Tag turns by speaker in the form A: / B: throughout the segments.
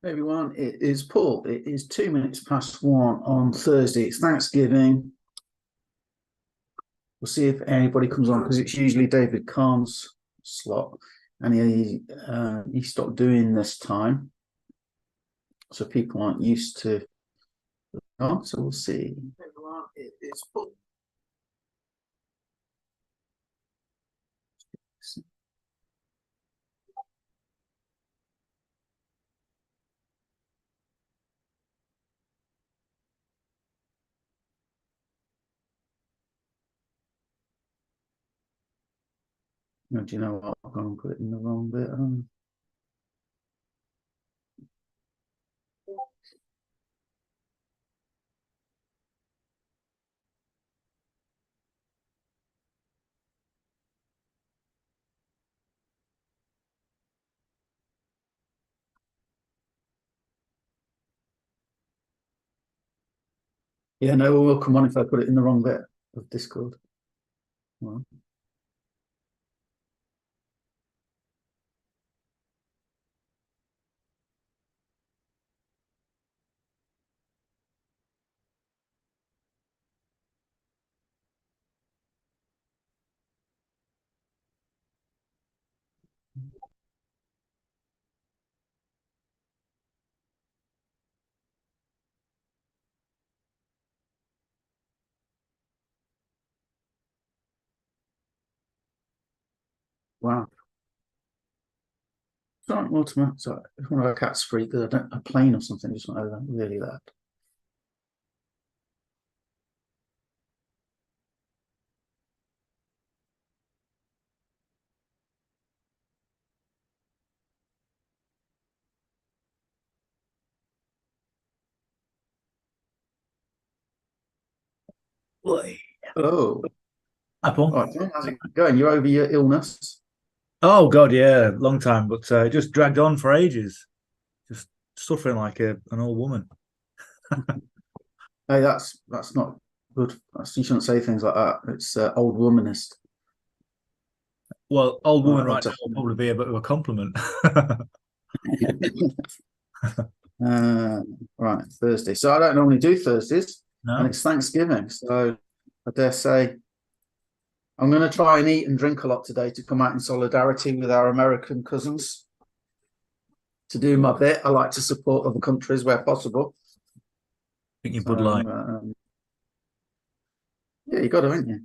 A: Everyone, it is Paul. It is 2 minutes past 1 on Thursday. It's Thanksgiving. We'll see if anybody comes on because it's usually David Kahn's slot, and he stopped doing this time, so people aren't used to. So we'll see. Everyone, it is Paul. No, do you know what? I'm going to put it in the wrong bit. Yeah, no one will come on if I put it in the wrong bit of Discord. Well. Wow. Sorry, Mortimer. Sorry, if one of our cats freak, a plane or something just went over really loud. Oh,
B: Apple.
A: how's it going? You over your illness?
B: Oh God, yeah, long time, but it just dragged on for ages. Just suffering like an old woman.
A: Hey, that's not good. You shouldn't say things like that. It's old womanist.
B: Well, old woman
A: Right,
B: right now will probably be a bit of a compliment.
A: right, Thursday. So I don't normally do Thursdays, and
B: No,
A: it's Thanksgiving. So I dare say I'm going to try and eat and drink a lot today to come out in solidarity with our American cousins. To do my bit, I like to support other countries where possible.
B: think you Bud Light.
A: Yeah, you got to, haven't you?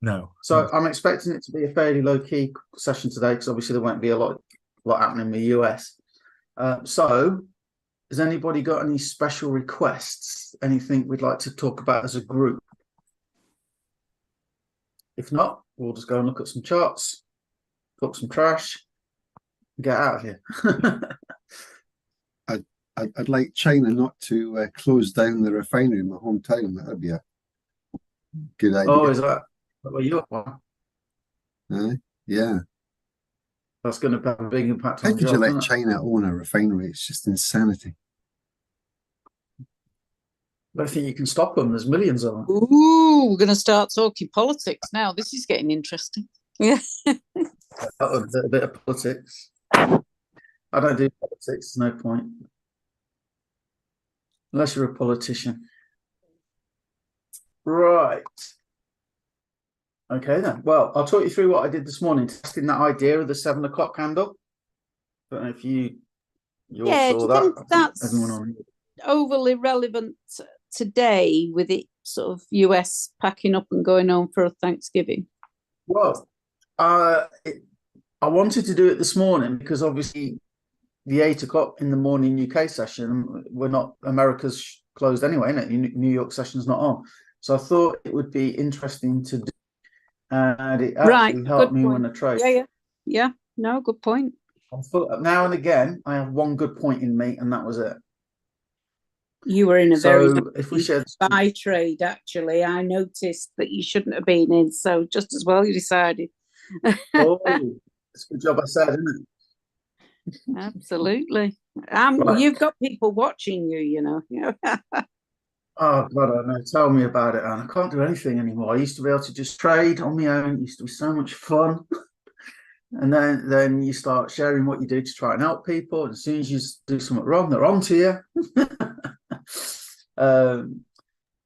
B: No.
A: So I'm expecting it to be a fairly low key session today because obviously there won't be a lot happening in the US. So has anybody got any special requests? Anything we'd like to talk about as a group? If not, we'll just go and look at some charts, talk some trash, and get out of here.
C: I'd like China not to close down the refinery in my hometown. That'd be a good idea.
A: Oh, is that where you're from?
C: Yeah.
A: That's going to have a big impact
C: How
A: on
C: could you
A: jobs,
C: let China own a refinery? It's just insanity.
A: I don't think you can stop them. There's millions of them.
D: Ooh, we're going to start talking politics now. This is getting interesting. Yeah.
A: A bit of politics. I don't do politics. There's no point. Unless you're a politician. Right. Okay, then. Well, I'll talk you through what I did this morning, testing that idea of the 7 o'clock candle. I don't know if you all saw that.
D: That's overly relevant today with it sort of US packing up and going home for Thanksgiving?
A: Well, I wanted to do it this morning because obviously the 8 o'clock in the morning UK session, America's closed anyway, isn't it? New York session's not on. So I thought it would be interesting to do. And it actually helped me win a trade.
D: Yeah. No, good point.
A: Now and again, I have one good point in me, and that was it.
D: You were in a very buy trade, actually. I noticed that you shouldn't have been in, so just as well you decided.
A: Oh, it's a good job I said, isn't
D: it? Absolutely. You've got people watching you, you know.
A: Oh, God, I know. Tell me about it, Anne. I can't do anything anymore. I used to be able to just trade on my own. It used to be so much fun. And then you start sharing what you do to try and help people. And as soon as you do something wrong, they're on to you.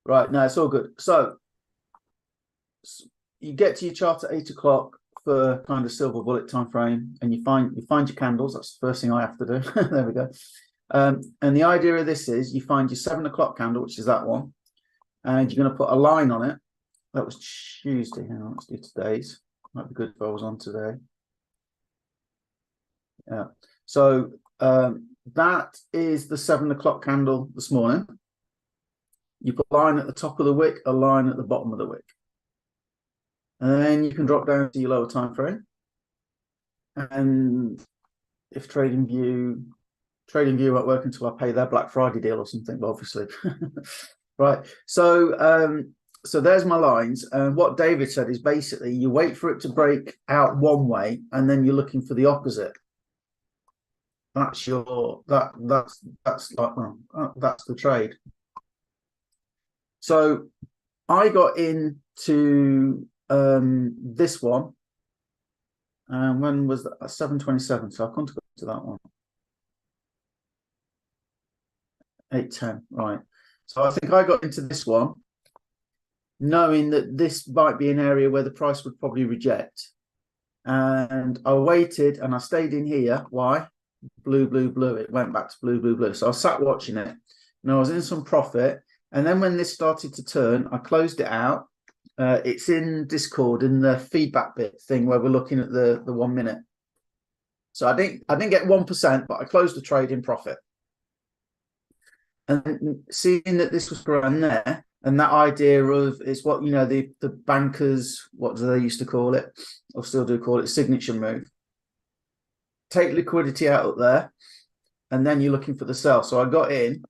A: Right, no, it's all good. So you get to your chart at 8 o'clock for kind of silver bullet time frame, and you find your candles. That's the first thing I have to do. There we go. And the idea of this is you find your 7 o'clock candle, which is that one, and you're going to put a line on it. That was Tuesday. Hang on, let's do today's. Might be good if I was on today. Yeah. So that is the 7 o'clock candle this morning. You put a line at the top of the wick, a line at the bottom of the wick. And then you can drop down to your lower time frame. And if TradingView won't work until I pay their Black Friday deal or something, obviously. Right. So so there's my lines. And what David said is basically you wait for it to break out one way, and then you're looking for the opposite. That's your that's like, well, that's the trade. So I got into this one, and when was that? 7:27. So I couldn't go to that one. 8:10, right? So I think I got into this one, knowing that this might be an area where the price would probably reject, and I waited and I stayed in here. Why? Blue, blue, blue. It went back to blue, blue, blue. So I sat watching it, and I was in some profit. And then when this started to turn, I closed it out. It's in Discord in the feedback bit thing where we're looking at the 1 minute. So I didn't get 1%, but I closed the trade in profit. And seeing that this was around there, and that idea of it's what the bankers, what do they used to call it, or still do call it, signature move. Take liquidity out up there, and then you're looking for the sell. So I got in,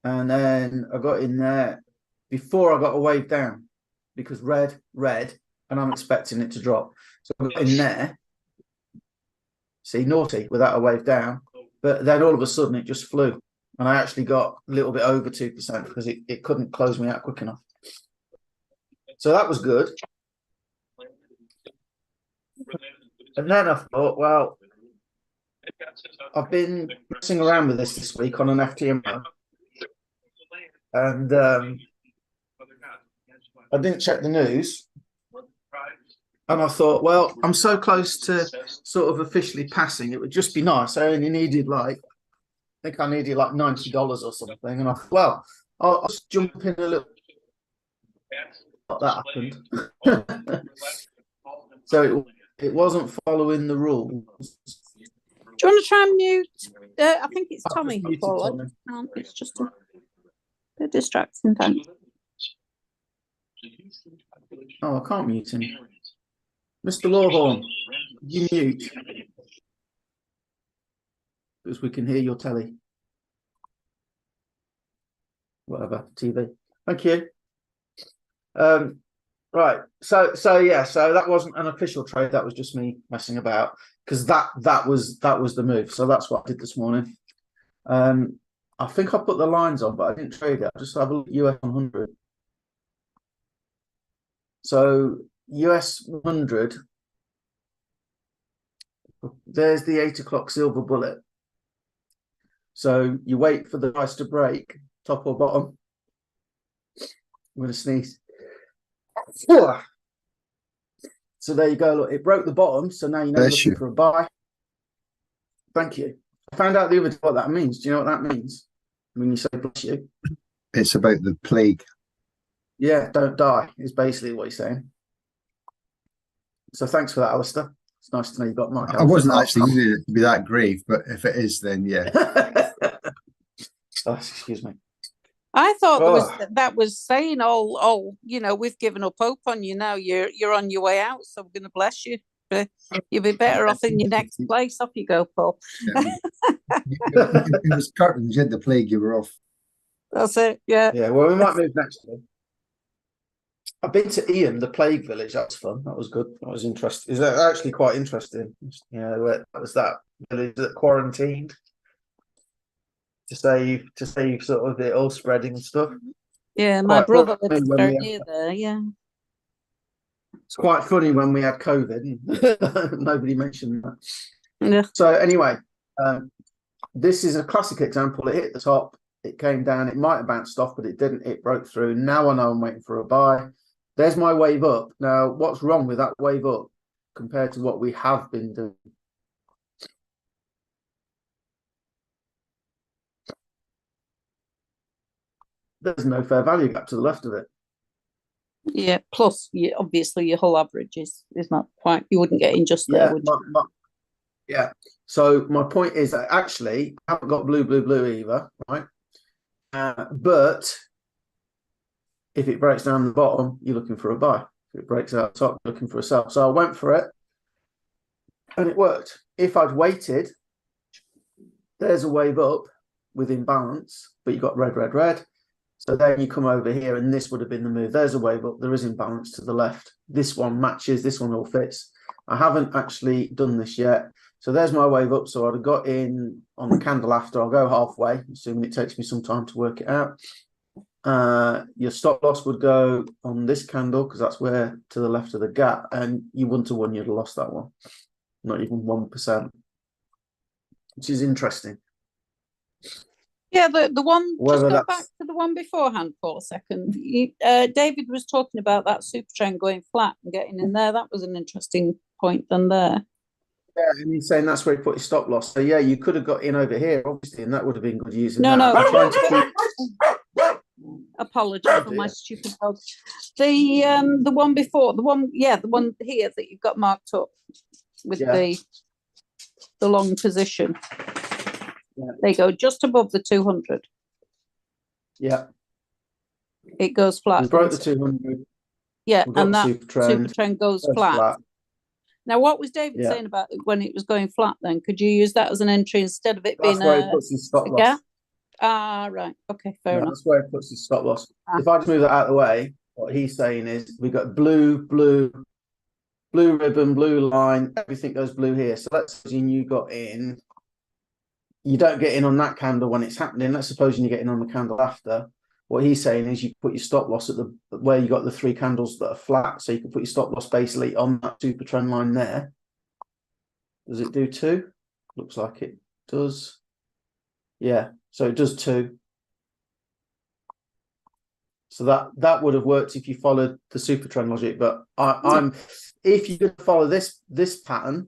A: and then I got in there before I got a wave down, because red, and I'm expecting it to drop. So I got in there, see, naughty, without a wave down, but then all of a sudden it just flew, and I actually got a little bit over 2% because it couldn't close me out quick enough. So that was good. And then I thought, well, I've been messing around with this week on an FTMO, and I didn't check the news, and I thought, well, I'm so close to sort of officially passing, it would just be nice. I only needed I think I needed like $90 or something, and I thought, well, I'll just jump in a little. That happened. So it wasn't following the rules.
D: Do you want to try and mute? I think it's Tommy. It's just a bit distracting. Thanks.
A: Oh, I can't mute him. Mr. Lawhorn, you mute. Because we can hear your telly. Whatever, TV. Thank you. Right. So yeah, so that wasn't an official trade, that was just me messing about, because that was the move. So that's what I did this morning. I think I put the lines on, but I didn't trade it. I just have a look at US 100. So US 100, there's the 8 o'clock silver bullet. So you wait for the price to break, top or bottom. I'm going to sneeze. So there you go. Look, it broke the bottom. So now you know you're looking for a buy. Thank you. I found out the other day what that means. Do you know what that means? When you say bless you,
C: it's about the plague.
A: Yeah, don't die is basically what he's saying. So thanks for that, Alistair. It's nice to know you got my help.
C: I wasn't actually needing it to be that grave, but if it is, then yeah.
A: Oh, excuse me.
D: I thought that was saying, we've given up hope on you now. You're on your way out, so we're going to bless you. You'll be better off in your next place. Off you go, Paul.
C: Yeah. It was curtains. You had the plague. You were off.
D: That's it. Yeah.
A: Yeah. Well, we might move next year. I've been to Ian, the plague village. That was fun. That was good. That was interesting. Is that actually quite interesting? Yeah, that was that village that quarantined to save sort of it all spreading and stuff.
D: Yeah, my brother lives very near there. Yeah.
A: It's quite funny when we had COVID. Nobody mentioned that.
D: Yeah.
A: So anyway, this is a classic example. It hit the top, it came down. It might have bounced off, but it didn't. It broke through. Now I know I'm waiting for a buy. There's my wave up. Now, what's wrong with that wave up compared to what we have been doing? There's no fair value gap to the left of it.
D: Yeah. Plus, obviously, your whole average is not quite. You wouldn't get in just there, would you?
A: Yeah. So my point is that actually I haven't got blue either, right? But if it breaks down the bottom, you're looking for a buy. If it breaks out the top, you're looking for a sell. So I went for it, and it worked. If I'd waited, there's a wave up with imbalance, but you got red. So then you come over here, and this would have been the move. There's a wave up. There is imbalance to the left. This one matches. This one all fits. I haven't actually done this yet. So there's my wave up. So I'd have got in on the candle after. I'll go halfway, assuming it takes me some time to work it out. Your stop loss would go on this candle because that's where to the left of the gap, and you wouldn't have won. You'd have lost that one. Not even 1%, which is interesting.
D: Yeah, the one.
A: Whether
D: Just go
A: that's-
D: back to the one beforehand for a second. David was talking about that super trend going flat and getting in there. That was an interesting point then there.
A: Yeah, and he's saying that's where he put his stop loss. So yeah, you could have got in over here, obviously, and that would have been good using
D: No,
A: that.
D: no.
A: I'm trying to keep...
D: Apologies for my
A: dear.
D: stupid dog. The one before, the one here that you've got marked up with
A: Yeah.
D: the long position.
A: Yeah.
D: There you go, just above the 200.
A: Yeah,
D: It goes flat.
A: we broke the
D: doesn't it?
A: 200.
D: Yeah,
A: We've got
D: and
A: the
D: that
A: super trend.
D: super trend goes
A: Goes
D: flat. Now, what was David
A: Yeah.
D: saying about when it was going flat then? Could you use that as an entry instead of it
A: That's
D: being
A: where he puts his stop
D: a
A: loss.
D: gap? Ah, right. Okay, fair
A: Yeah,
D: enough.
A: that's where he puts his stop loss.
D: Ah.
A: If I just move that out of the way, what he's saying is we got blue ribbon, blue line, everything goes blue here. So let's suppose you got in. You don't get in on that candle when it's happening. Let's suppose you get in on the candle after. What he's saying is you put your stop loss at the where you got the three candles that are flat. So you can put your stop loss basically on that super trend line there. Does it do 2? Looks like it does. Yeah, so it does 2. So that would have worked if you followed the super trend logic. But I'm if you could follow this pattern,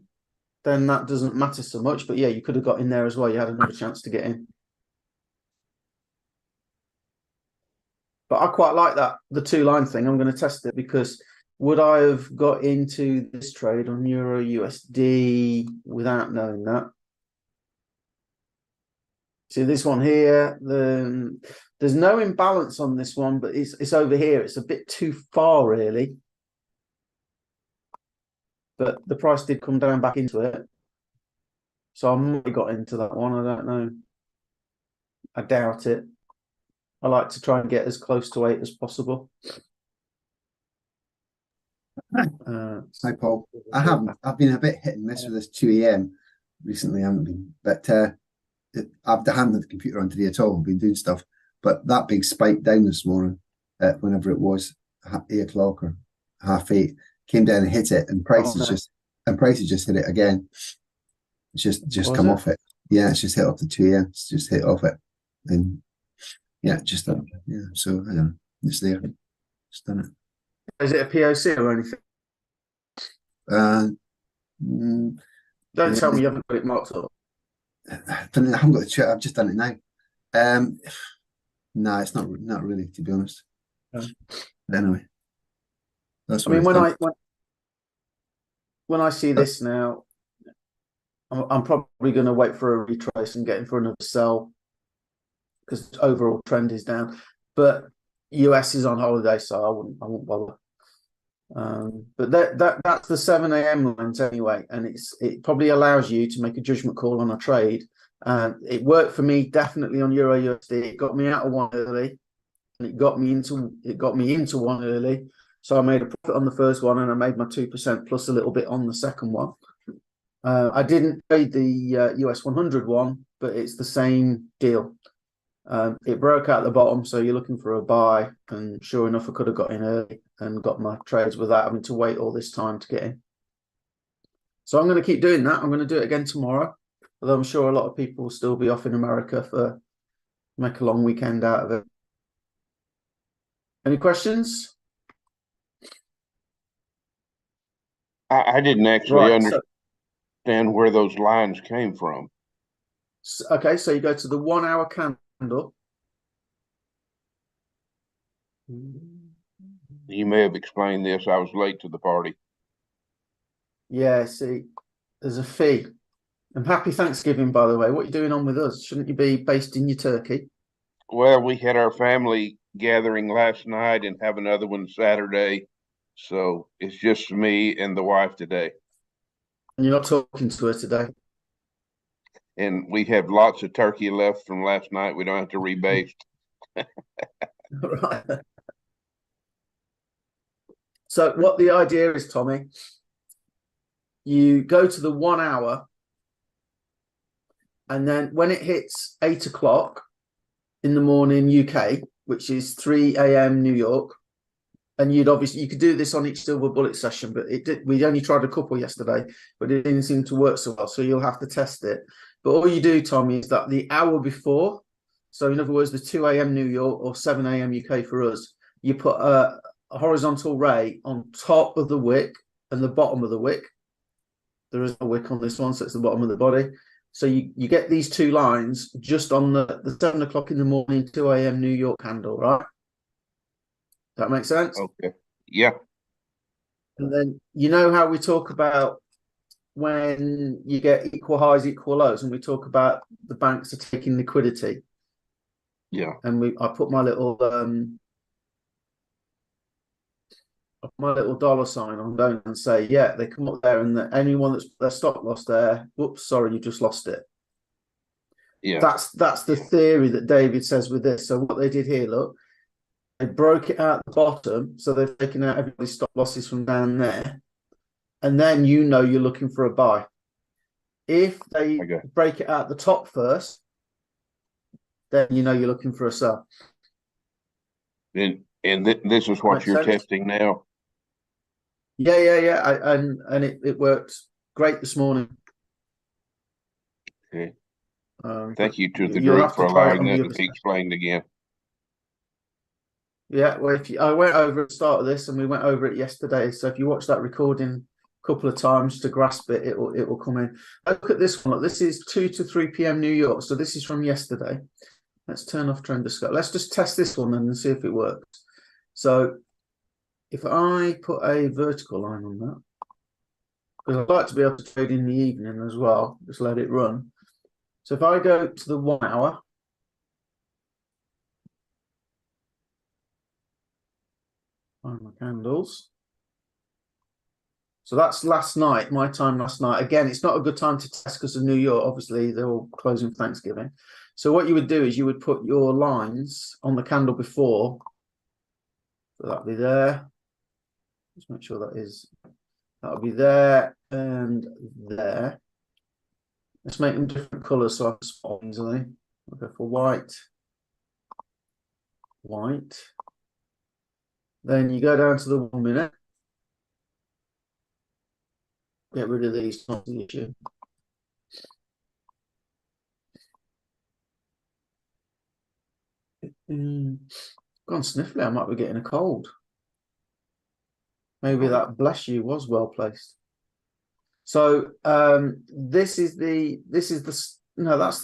A: then that doesn't matter so much. But yeah, you could have got in there as well. You had another chance to get in. But I quite like that, the 2-line thing. I'm going to test it because would I have got into this trade on Euro USD without knowing that? See this one here, there's no imbalance on this one, but it's over here. It's a bit too far, really. But the price did come down back into it. So I might have got into that one. I don't know. I doubt it. I like to try and get as close to 8 as possible.
C: Hi, Paul. I've been a bit hit and miss with this 2 a.m. recently. I haven't been, but I haven't had the computer on today at all. I've been doing stuff, but that big spike down this morning, whenever it was 8 o'clock or 8:30, came down and hit it, and prices just hit it again. It's just come off it. Yeah, it's just hit off the 2 a.m. It's just hit off it, and yeah, just done. Yeah, so I don't know. It's there. Just done it.
A: Is it a POC or anything? Don't tell me you haven't got it marked up.
C: I haven't got the chart. I've just done it now. No, it's not really, to be honest. But anyway, that's
A: I
C: what
A: mean,
C: it's done.
A: when I see this now, I'm probably going to wait for a retrace and get in for another sell because overall trend is down. But US is on holiday, so I won't bother. But that's the 7 a.m. lines anyway, and it probably allows you to make a judgment call on a trade. It worked for me definitely on Euro USD. It got me out of one early, and it got me into one early. So I made a profit on the first one, and I made my 2% plus a little bit on the second one. I didn't trade the US 100 one, but it's the same deal. It broke out the bottom, so you're looking for a buy, and sure enough, I could have got in early and got my trades without having to wait all this time to get in. So I'm going to keep doing that. I'm going to do it again tomorrow, although I'm sure a lot of people will still be off in America for make a long weekend out of it. Any questions?
E: I didn't actually understand where those lines came from.
A: Okay, so you go to the 1 hour candle.
E: You may have explained this. I was late to the party.
A: Yeah, see, there's a fee. And happy Thanksgiving, by the way. What are you doing on with us? Shouldn't you be basting your turkey?
E: Well, we had our family gathering last night and have another one Saturday. So it's just me and the wife today.
A: And you're not talking to her today?
E: And we have lots of turkey left from last night. We don't have to rebaste.
A: Right. So what the idea is, Tommy, you go to the 1 hour, and then when it hits 8 o'clock in the morning UK, which is 3 a.m. New York, and you could do this on each silver bullet session, but we only tried a couple yesterday, but it didn't seem to work so well, so you'll have to test it. But all you do, Tommy, is that the hour before, so in other words, the 2 a.m. New York or 7 a.m. UK for us, you put a horizontal ray on top of the wick and the bottom of the wick. There is a wick on this one, so it's the bottom of the body. So you get these two lines just on the 7 o'clock in the morning, 2 a.m. New York candle, right? That makes sense?
E: Okay. Yeah.
A: And then you know how we talk about when you get equal highs, equal lows, and we talk about the banks are taking liquidity.
E: Yeah.
A: And I put my little dollar sign on, don't, and say, yeah, they come up there, and anyone that's their stop loss there, whoops, sorry, you just lost it.
E: Yeah.
A: That's the theory that David says with this. So what they did here, look, they broke it out the bottom, so they've taken out everybody's stop losses from down there, and then you're looking for a buy. If they break it out the top first, then you're looking for a sell.
E: And this is what you're testing now.
A: Yeah. And it worked great this morning.
E: Okay. Thank you to the group for allowing that to be explained again.
A: Yeah, well, I went over at the start of this, and we went over it yesterday. So if you watch that recording a couple of times to grasp it, it will come in. Look at this one. Look, this is 2 to 3 p.m. New York. So this is from yesterday. Let's turn off Trendoscope. Let's just test this one and see if it works. So if I put a vertical line on that, because I'd like to be able to trade in the evening as well, just let it run. So if I go to the 1 hour, find my candles. So that's last night, my time last night. Again, it's not a good time to test because of New York. Obviously, they're all closing for Thanksgiving. So what you would do is you would put your lines on the candle before. So that'll be there. Just make sure that'll be there and there. Let's make them different colors so I can spot easily. I'll go for white. White. Then you go down to the 1 minute. Get rid of these, not the issue. Gone sniffly, I might be getting a cold. Maybe that bless you was well placed. So that's the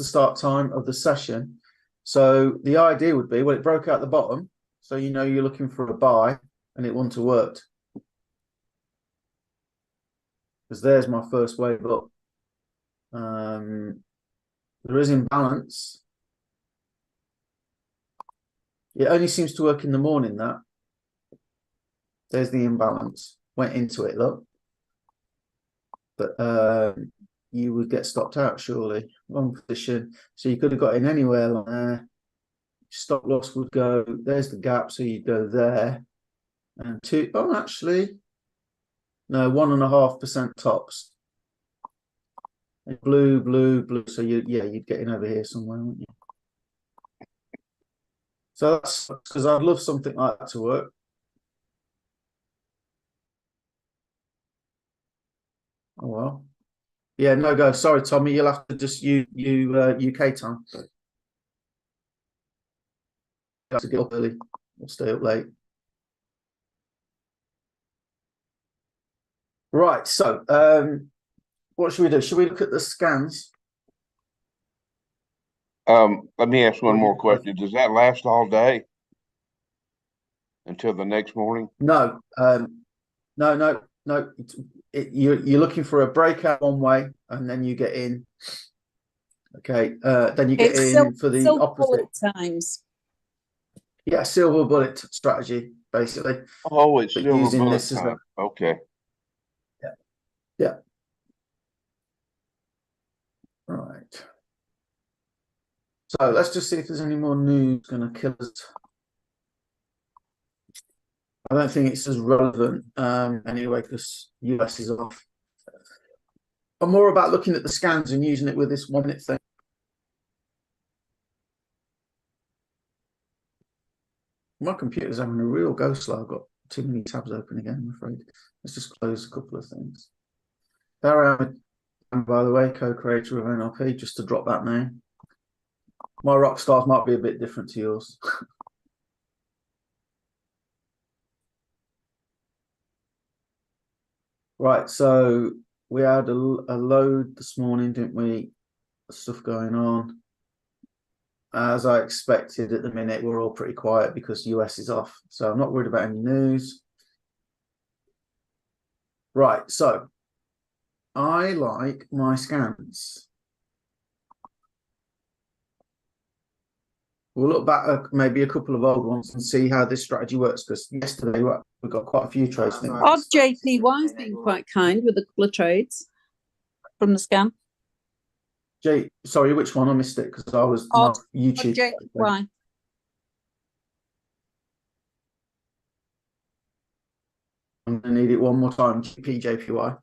A: start time of the session. So the idea would be, well, it broke out the bottom, so you're looking for a buy, and it wouldn't have worked. Because there's my first wave up. There is imbalance. It only seems to work in the morning, that. There's the imbalance. Went into it, look. But you would get stopped out, surely. Wrong position. So you could have got in anywhere like there. Stop loss would go, there's the gap, so you'd go there. And actually, no, 1.5% tops. Blue. So you'd get in over here somewhere, wouldn't you? So that's because I'd love something like that to work. Oh well. Yeah, no go. Sorry, Tommy. You'll have to just UK time. You have to get up early or stay up late. Right. So, what should we do? Should we look at the scans?
E: Let me ask one more question. Does that last all day? Until the next morning?
A: No. No. You're looking for a breakout one way, and then you get in. Okay. Then you get in for the opposite
D: times.
A: Yeah, silver bullet strategy, basically.
E: Oh, it's silver
A: using
E: bullet
A: this as
E: time. Okay.
A: Yeah. Right. So let's just see if there's any more news going to kill us. I don't think it's as relevant anyway, because US is off. I'm more about looking at the scans and using it with this 1 minute thing. My computer's having a real go slow. I've got too many tabs open again, I'm afraid. Let's just close a couple of things. Darren, by the way, co-creator of NLP, just to drop that name. My rock stars might be a bit different to yours. Right, so we had a load this morning, didn't we? Stuff going on. As I expected at the minute, we're all pretty quiet because US is off. So I'm not worried about any news. Right, so I like my scans. We'll look back at maybe a couple of old ones and see how this strategy works, because yesterday we got quite a few trades.
D: Odd JPY's been quite kind with a couple of trades from the scan.
A: Sorry, which one? I missed it because I was
D: Odd
A: YouTube.
D: JPY.
A: I'm going to need it one more time. JPY.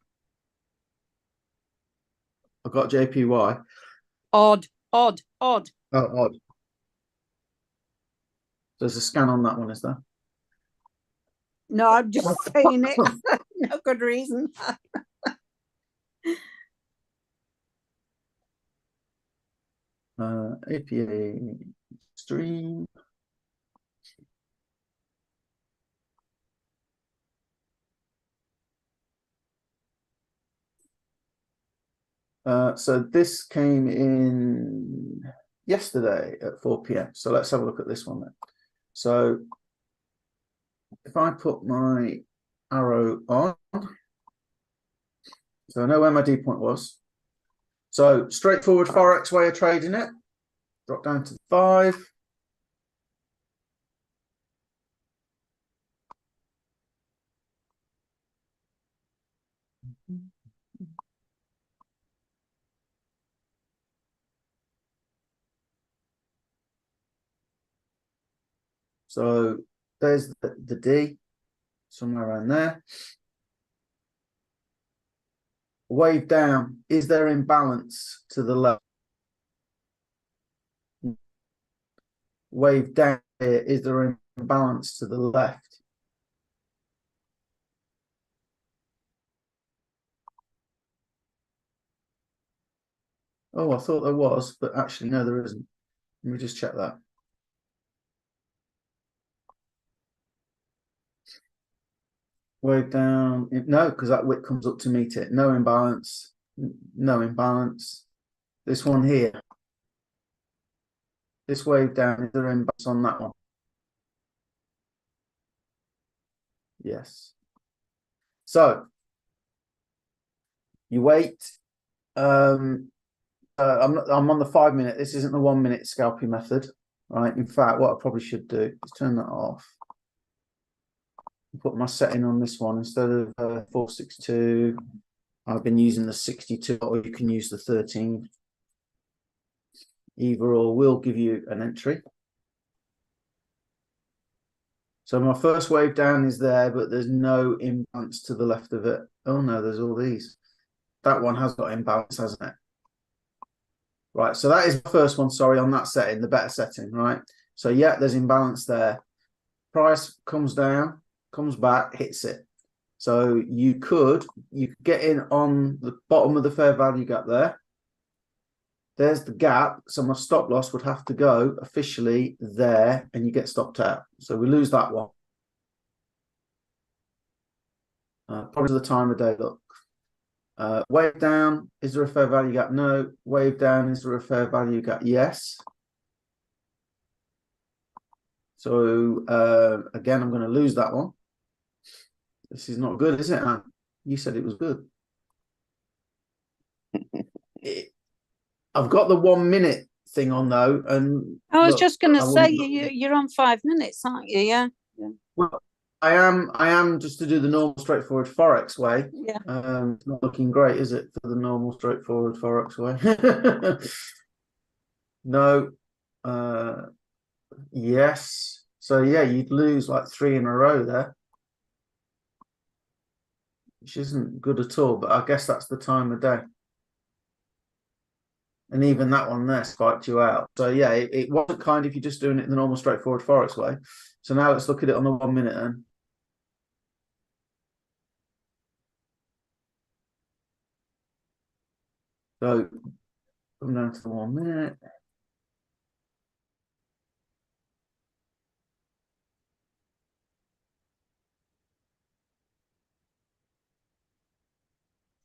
A: I've got JPY.
D: Odd.
A: Oh, odd. There's a scan on that one, is there?
D: No, I'm just saying it. No good reason.
A: APA stream. So this came in yesterday at 4 p.m. So let's have a look at this one then. So if I put my arrow on, so I know where my D point was. So straightforward Forex way of trading it. Drop down to 5. So there's the D, somewhere around there. Wave down, is there imbalance to the left? Wave down here, is there imbalance to the left? Oh, I thought there was, but actually, no, there isn't. Let me just check that. Wave down, no, because that wick comes up to meet it. No imbalance, no imbalance. This one here, this wave down, is there imbalance on that one? Yes. So you wait. I'm on the 5 minute. This isn't the 1 minute scalping method, right? In fact, what I probably should do is turn that off. Put my setting on this one instead of 462. I've been using the 62, or you can use the 13. Either or will give you an entry. So my first wave down is there, but there's no imbalance to the left of it. Oh no, there's all these. That one has got imbalance, hasn't it? Right, so that is the first one, sorry, on that setting, the better setting, right? So yeah, there's imbalance there. Price comes down, comes back, hits it. So you could get in on the bottom of the fair value gap there. There's the gap. So my stop loss would have to go officially there, and you get stopped out. So we lose that one. Probably the time of day. Look, wave down. Is there a fair value gap? No. Wave down. Is there a fair value gap? Yes. So again, I'm going to lose that one. This is not good, is it, Anne? You said it was good. I've got the 1 minute thing on though, and
D: I was
A: look,
D: just going to
A: I
D: say
A: wouldn't-
D: you're on 5 minutes, aren't you? Yeah.
A: Well, I am just to do the normal straightforward Forex way.
D: Yeah.
A: It's not looking great, is it, for the normal straightforward Forex way? No. Yes. So yeah, you'd lose like 3 in a row there, which isn't good at all, but I guess that's the time of day. And even that one there spiked you out. So yeah, it wasn't kind if you're just doing it the normal straightforward Forex way. So now let's look at it on the 1 minute then. So come down to the 1 minute.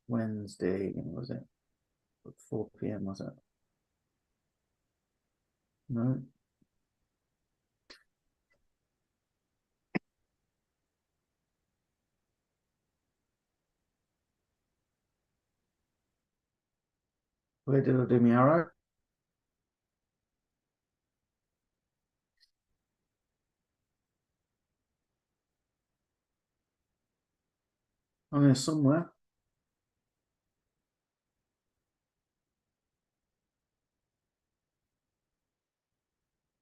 A: Wednesday, was it? 4 p.m. was it? No. Where did I do my arrow? I'm here somewhere.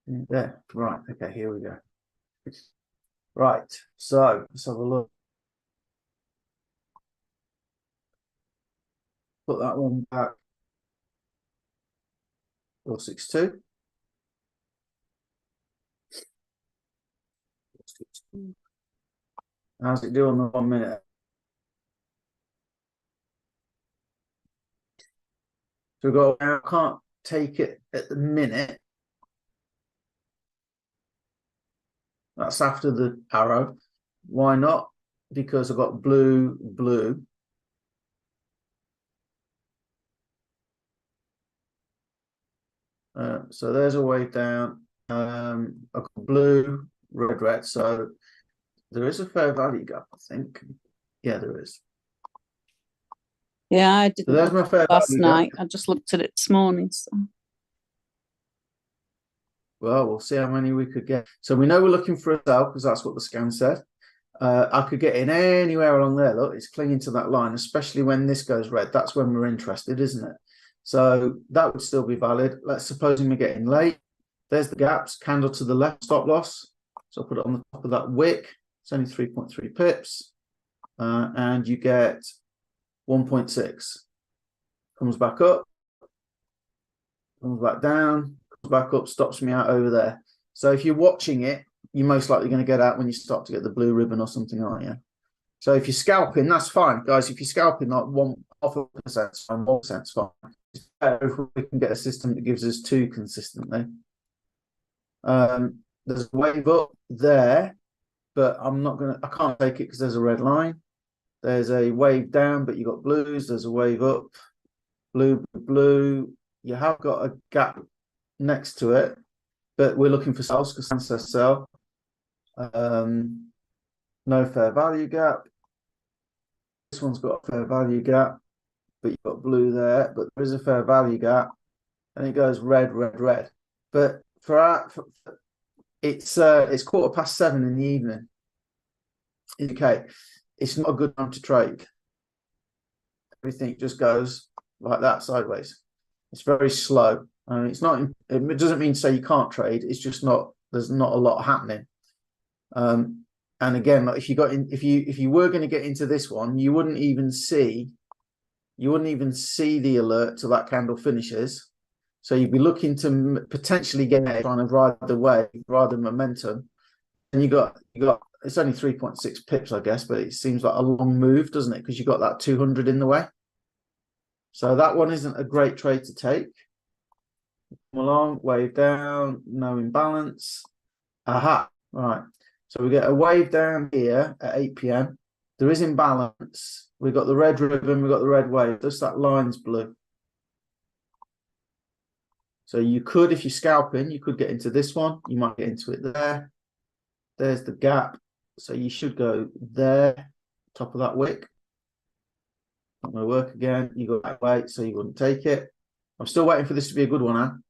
A: There. Right. Okay, here we go. Right. So let's have a look. Put that one back. 462. 462. How's it do on the 1 minute? So we've got, I can't take it at the minute. That's after the arrow. Why not? Because I've got blue, blue. So there's a wave down. I've got blue, red, red. So there is a fair value gap, I think. Yeah, there is.
D: Yeah, I
A: So
D: didn't
A: there's
D: look
A: my fair
D: last
A: value
D: night.
A: gap.
D: I just looked at it this morning. So.
A: Well, we'll see how many we could get. So we know we're looking for a sell because that's what the scan said. I could get in anywhere along there. Look, it's clinging to that line, especially when this goes red. That's when we're interested, isn't it? So that would still be valid. Let's suppose we're getting late. There's the gaps, candle to the left, stop loss. So I'll put it on the top of that wick. It's only 3.3 pips. And you get 1.6. Comes back up. Comes back down. Comes back up, stops me out over there. So if you're watching it, you're most likely going to get out when you start to get the blue ribbon or something, aren't you? So if you're scalping, that's fine, guys. If you're scalping like 1.5%, 1% fine. It's better if we can get a system that gives us 2 consistently. There's a wave up there, but I can't take it because there's a red line. There's a wave down, but you got blues. There's a wave up, blue, blue. You have got a gap next to it, but we're looking for sells because Sam says sell. No fair value gap. This one's got a fair value gap, but you've got blue there, but there is a fair value gap, and it goes red, red, red. But it's 7:15 in the evening. Okay, it's not a good time to trade. Everything just goes like that sideways. It's very slow. It's not. It doesn't mean to say you can't trade. It's just not. There's not a lot happening. And again, like if you were going to get into this one, you wouldn't even see the alert till that candle finishes. So you'd be looking to potentially get trying to ride the wave, ride the momentum. And you got it's only 3.6 pips, I guess, but it seems like a long move, doesn't it? Because you got that 200 in the way. So that one isn't a great trade to take. Come along, wave down, no imbalance. Aha, right. So we get a wave down here at 8 p.m. There is imbalance. We've got the red ribbon, we've got the red wave. Just that line's blue. So you could, if you're scalping, you could get into this one. You might get into it there. There's the gap. So you should go there, top of that wick. Not going to work again. You go that way, so you wouldn't take it. I'm still waiting for this to be a good one, Anne.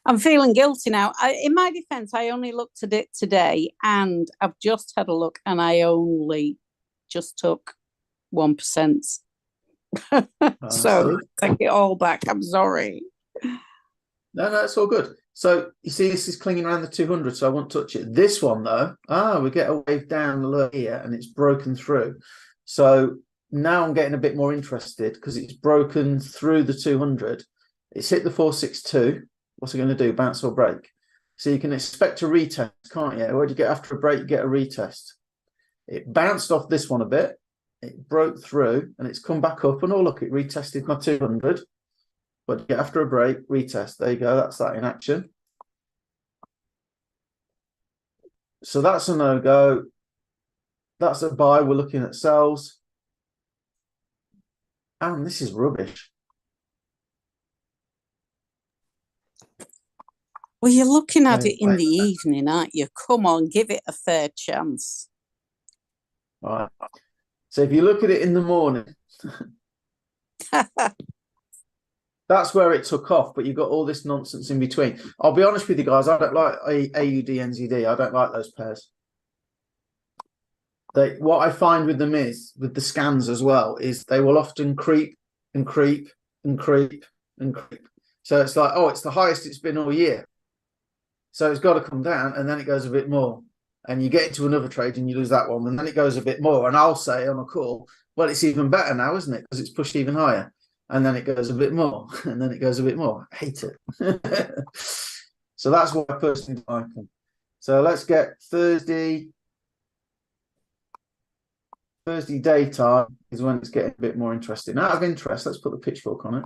D: I'm feeling guilty now. In my defense, I only looked at it today and I've just had a look and I only just took 1%. So take it all back. I'm sorry.
A: No, it's all good. So you see, this is clinging around the 200, so I won't touch it. This one, though, we get a wave down low here and it's broken through. So now I'm getting a bit more interested because it's broken through the 200. It's hit the 462. What's it going to do? Bounce or break? So you can expect a retest, can't you? What do you get after a break? You get a retest. It bounced off this one a bit. It broke through and it's come back up. And oh, look, it retested my 200. But after a break, retest. There you go. That's that in action. So that's a no-go. That's a buy. We're looking at sells. And this is rubbish.
D: Well, you're looking at it in the evening, aren't you? Come on, give it a fair chance.
A: All right. So if you look at it in the morning, that's where it took off, but you've got all this nonsense in between. I'll be honest with you guys, I don't like AUD, NZD. I don't like those pairs. What I find with them is, with the scans as well, is they will often creep and creep and creep and creep. So it's like, oh, it's the highest it's been all year. So it's got to come down and then it goes a bit more. And you get into another trade and you lose that one and then it goes a bit more. And I'll say on a call, well, it's even better now, isn't it? Because it's pushed even higher. And then it goes a bit more, and then it goes a bit more. I hate it. So that's what I personally like them. So let's get Thursday daytime is when it's getting a bit more interesting. Out of interest, let's put the pitchfork on it.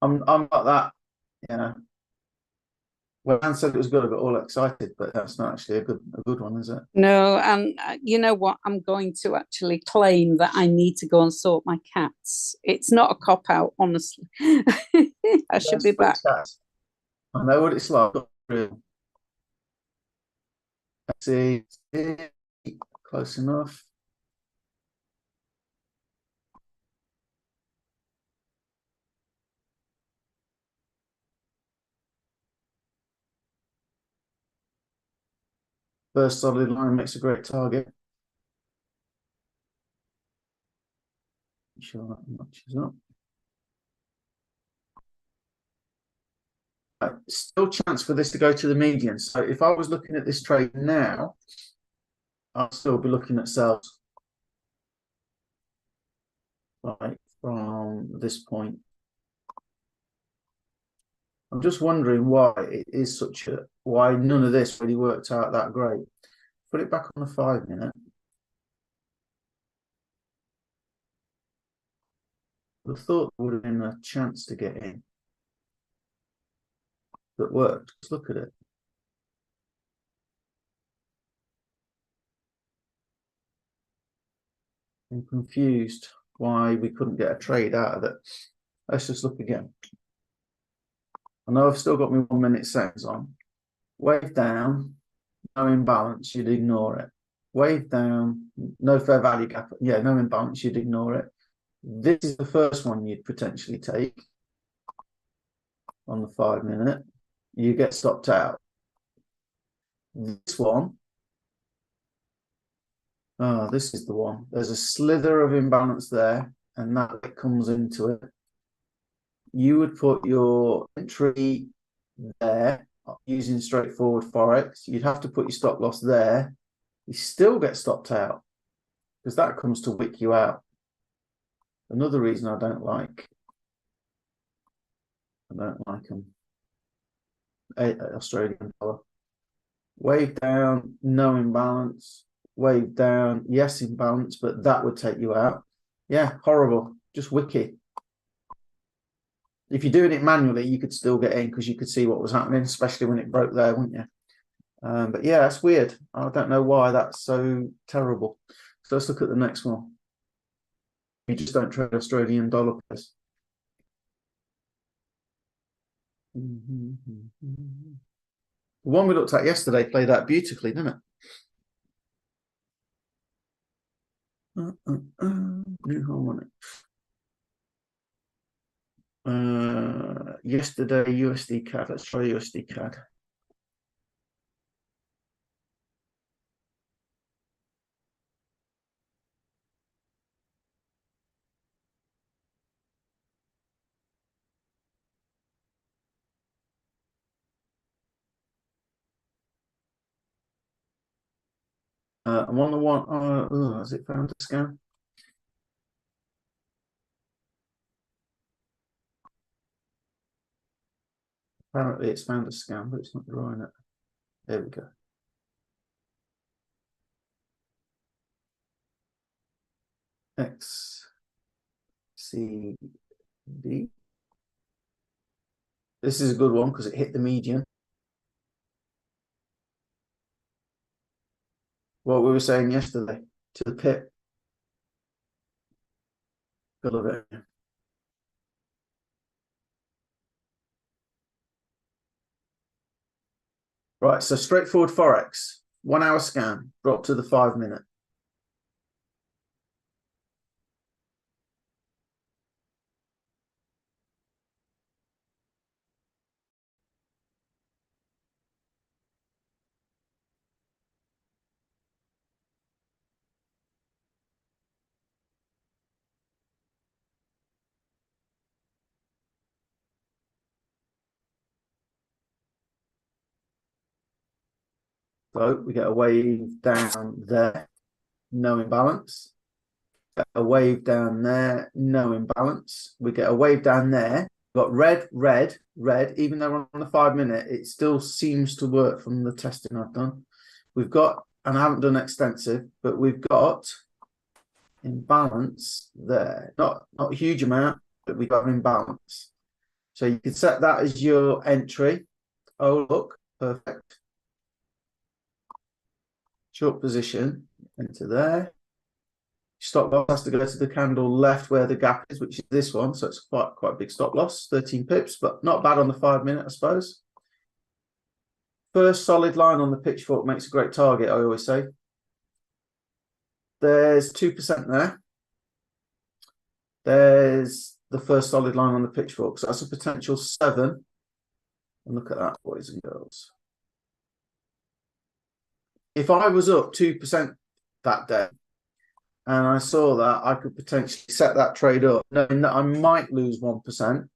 A: I'm not that, you know. Well, Anne said it was good, I got all excited, but that's not actually a good one, is it?
D: No, and you know what? I'm going to actually claim that I need to go and sort my cats. It's not a cop-out, honestly. I should be back.
A: I know what it's like. Let's see. Close enough. First solid line makes a great target. Sure that matches up. Right, still chance for this to go to the median. So if I was looking at this trade now, I'll still be looking at sells. Right, from this point. I'm just wondering why it is why none of this really worked out that great. Put it back on the 5 minute. I thought there would have been a chance to get in. That worked. Let's look at it. I'm confused why we couldn't get a trade out of it. Let's just look again. I know I've still got my 1 minute settings on. Wave down, no imbalance, you'd ignore it. Wave down, no fair value gap. Yeah, no imbalance, you'd ignore it. This is the first one you'd potentially take on the 5 minute. You get stopped out. This one, this is the one. There's a slither of imbalance there, and that comes into it. You would put your entry there using straightforward Forex. You'd have to put your stop loss there. You still get stopped out because that comes to wick you out. Another reason I don't like them. Australian dollar. Wave down, no imbalance. Wave down, yes imbalance, but that would take you out. Yeah, horrible. Just wicked. If you're doing it manually, you could still get in because you could see what was happening, especially when it broke there, wouldn't you? But yeah, that's weird. I don't know why that's so terrible. So let's look at the next one. You just don't trade Australian dollar pairs. The one we looked at yesterday played out beautifully, didn't it? New harmonic. Yesterday USD CAD. Let's try USD CAD. I'm on the one. Has it found a scan? Apparently, it's found a scan, but it's not drawing it. There we go. XCD. This is a good one because it hit the median. What we were saying yesterday to the pit. Got a bit. Right, so straightforward Forex, 1 hour scan, drop to the 5 minute. So we get a wave down there, no imbalance. Get a wave down there, no imbalance. We get a wave down there. Got red, red, red. Even though we're on the 5 minute, it still seems to work from the testing I've done. We've got, and I haven't done extensive, but we've got imbalance there. Not a huge amount, but we've got an imbalance. So you could set that as your entry. Oh, look, perfect. Short position into there. Stop loss has to go to the candle left where the gap is, which is this one. So it's quite a big stop loss, 13 pips, but not bad on the 5 minute, I suppose. First solid line on the pitchfork makes a great target, I always say. There's 2% there. There's the first solid line on the pitchfork. So that's a potential 7. And look at that, boys and girls. If I was up 2% that day and I saw that, I could potentially set that trade up, knowing that I might lose 1%.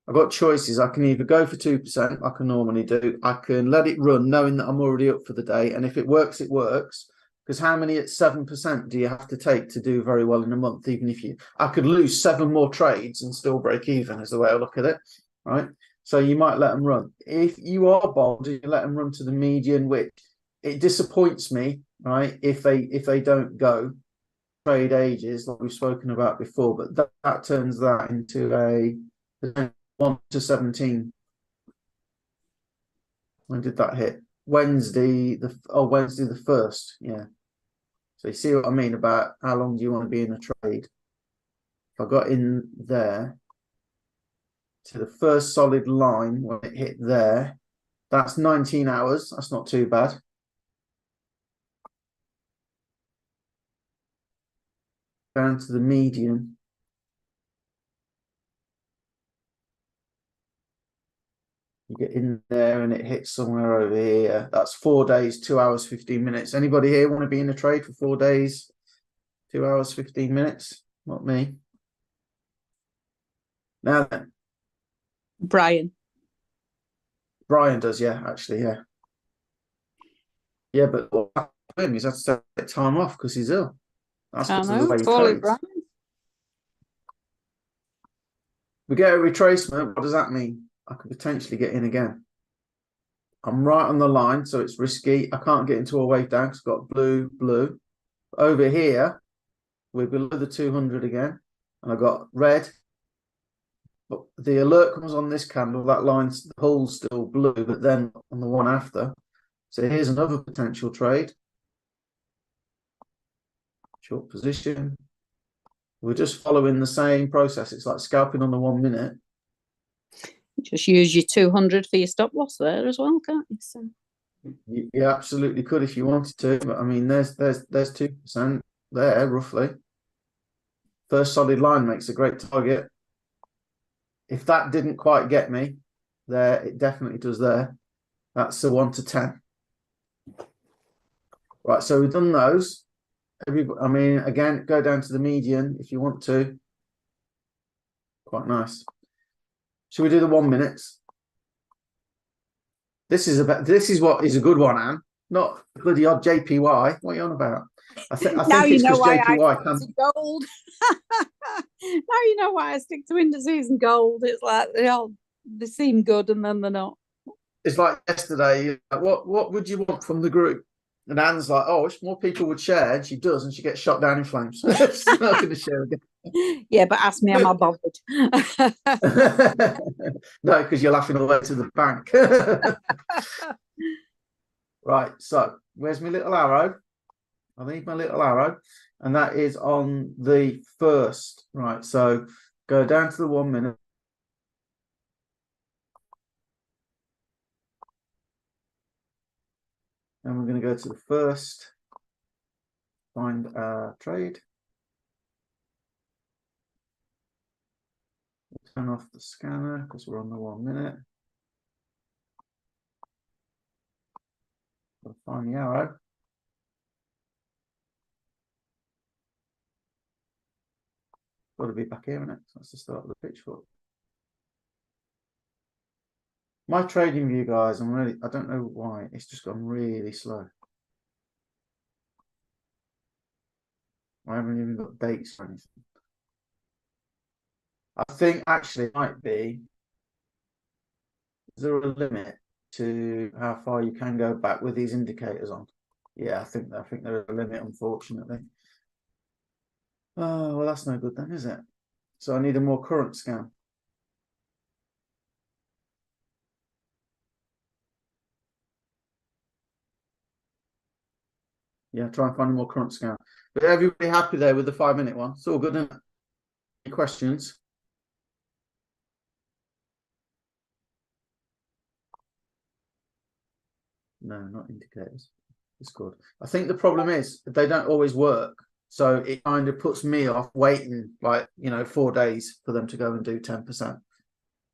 A: I've got choices. I can either go for 2%, like I normally do. I can let it run, knowing that I'm already up for the day. And if it works, it works. Because how many at 7% do you have to take to do very well in a month? Even if I could lose 7 more trades and still break even, is the way I look at it, right? So you might let them run. If you are bold, you let them run to the median, which it disappoints me, right? If they don't go trade ages like we've spoken about before, but that turns that into a 1 to 17. When did that hit? Wednesday the 1st. Yeah. So you see what I mean about how long do you want to be in a trade? If I got in there to the first solid line when it hit there, that's 19 hours. That's not too bad. Down to the median. You get in there and it hits somewhere over here. That's 4 days, 2 hours, 15 minutes. Anybody here want to be in a trade for 4 days, 2 hours, 15 minutes? Not me. Now then.
D: Brian.
A: Brian does, yeah, actually, yeah. Yeah, but what happened to him, he's had to take time off because he's ill. That's
D: I
A: because of the
D: know,
A: way he
D: call it
A: trades.
D: Brian.
A: We get a retracement. What does that mean? I could potentially get in again. I'm right on the line, so it's risky. I can't get into a wave down because I've got blue, blue. Over here, we're below the 200 again, and I've got red. But the alert comes on this candle. That line's the hull's still blue, but then on the one after. So here's another potential trade. Short position. We're just following the same process. It's like scalping on the 1 minute.
D: Just use your 200 for your stop loss there as well, can't you? So.
A: You absolutely could if you wanted to, but I mean, there's 2% there roughly. First solid line makes a great target. If that didn't quite get me there, it definitely does there. That's the 1 to 10. Right, so we've done those. I mean, again, go down to the median if you want to. Quite nice. Should we do the 1 minute? This is what is a good one, Anne. Not bloody odd JPY. What are you on about? I think it's because JPY can.
D: Gold. Now you know why I stick to indices and gold. It's like they seem good and then they're not.
A: It's like yesterday. What would you want from the group? And Anne's like, oh, I wish more people would share, and she does, and she gets shot down in flames. She's not going to share again.
D: Yeah, but ask me, am I bothered?
A: No, because you're laughing all the way to the bank. Right, so where's my little arrow? I need my little arrow, and that is on the first. Right, so go down to the 1 minute. And we're going to go to the first, find our trade. Turn off the scanner because we're on the 1 minute. We'll find the arrow. Got to be back here, isn't it? So that's the start of the pitchfork. My trading view, guys, I don't know why, it's just gone really slow. I haven't even got dates or anything. I think actually it might be, is there a limit to how far you can go back with these indicators on? Yeah, I think there's a limit, unfortunately. Oh, well, that's no good then, is it? So I need a more current scan. Yeah, try and find a more current scan. But everybody happy there with the 5 minute one? It's all good, isn't it? Any questions? No, not indicators. It's good. I think the problem is they don't always work. So it kind of puts me off waiting 4 days for them to go and do 10%.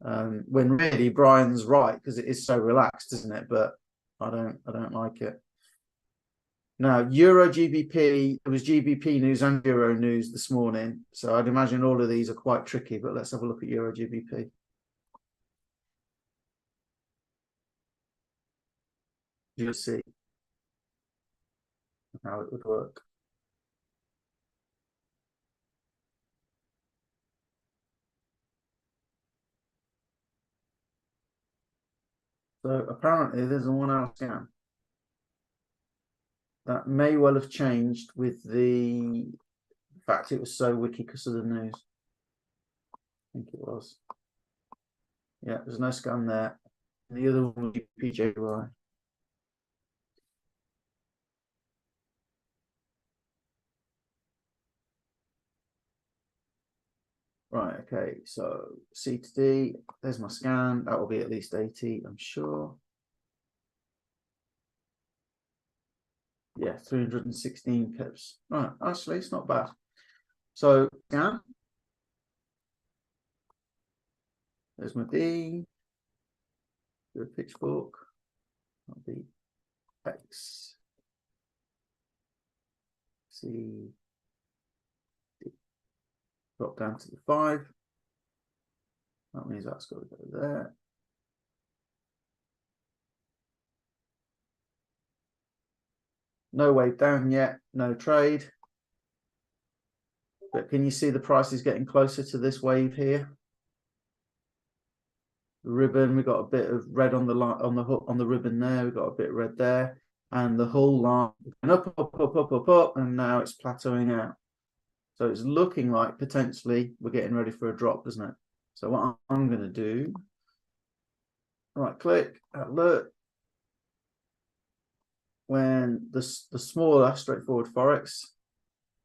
A: When really Brian's right, because it is so relaxed, isn't it? But I don't like it. Now, Euro GBP, there was GBP news and Euro news this morning. So I'd imagine all of these are quite tricky, but let's have a look at Euro GBP. You'll see how it would work. So apparently there's a 1 hour scan. That may well have changed with the fact it was so wiki because of the news. I think it was. Yeah, there's no scan there. And the other one was PJY. Right, okay, so C to D, there's my scan. That will be at least 80, I'm sure. Yeah, 316 pips. Right, actually, it's not bad. So, scan. There's my D. Do a pitchfork. That'll be X. C. D. Drop down to the 5. That means that's got to go there. No wave down yet, no trade. But can you see the price is getting closer to this wave here? The ribbon, we've got a bit of red on the line, on the hook, on the ribbon there. We've got a bit of red there, and the whole line up, and now it's plateauing out. So it's looking like potentially we're getting ready for a drop, doesn't it? So what I'm going to do, right click, alert. When the smaller straightforward Forex